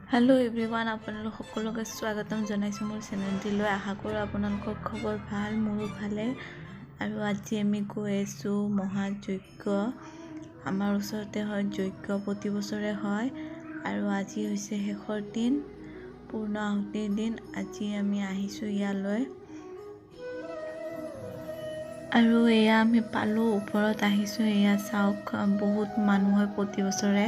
hello everyone आपनलोक सकलोके स्वागतम जनाइছো मोर चेनेलटिলৈ आशा करो आपनलोকৰ खबर ভাল मोरो भाले আৰু আজি আমি গৈ আছো মহাযজ্ঞ আমাৰ ওচৰতে হয় যজ্ঞ প্ৰতি বছৰে হয় আৰু আজি হৈছে শেষৰ দিন পূৰ্ণ আহুতিৰ দিন আজি আমি আহিছো ইয়ালৈ আৰু এয়া আমি পালো ওপৰত আহিছো এয়া চাওক বহুত মানুহ হয় প্ৰতি বছৰে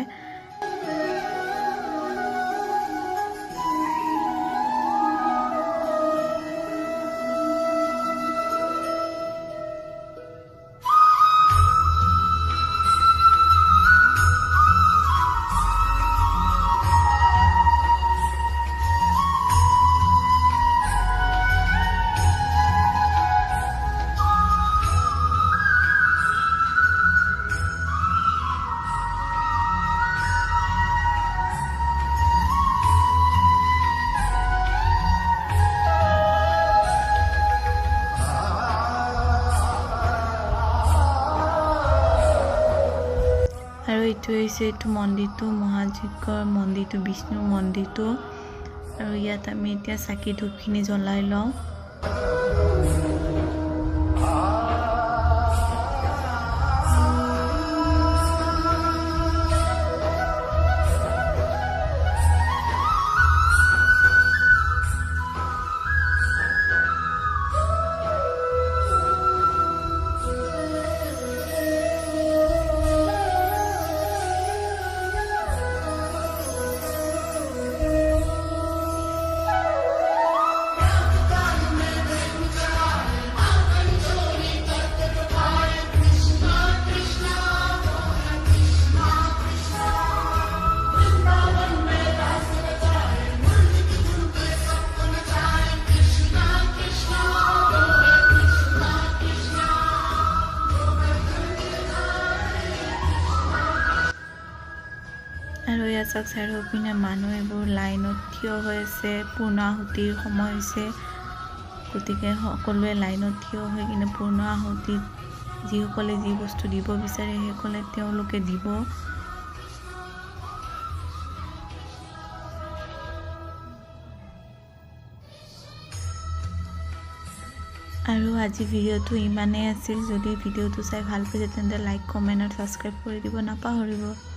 আৰু এইটো হৈছে এইটো মন্দিৰটো মহাযজ্ঞৰ মন্দিৰটো বিষ্ণু মন্দিৰটো আৰু ইয়াত আমি এতিয়া চাকি ধূপখিনি জ্বলাই লওঁ আৰু ইয়াত চাওক চাৰিওপিনে মানুহ এইবোৰ লাইনত থিয় হৈ আছে পূৰ্ণ আহুতিৰ সময় হৈছে গতিকে সকলোৱে লাইনত থিয় হৈ কিনে পূৰ্ণ আহুতিত যিসকলে যি বস্তু দিব বিচাৰে সেইসকলে তেওঁলোকে দিব আৰু আজি ভিডিঅ'টো ইমানেই আছিল যদি ভিডিঅ'টো চাই ভাল পাইছে তেন্তে লাইক কমেন্ট আৰু সাবস্ক্ৰাইব কৰি দিব নাপাহৰিব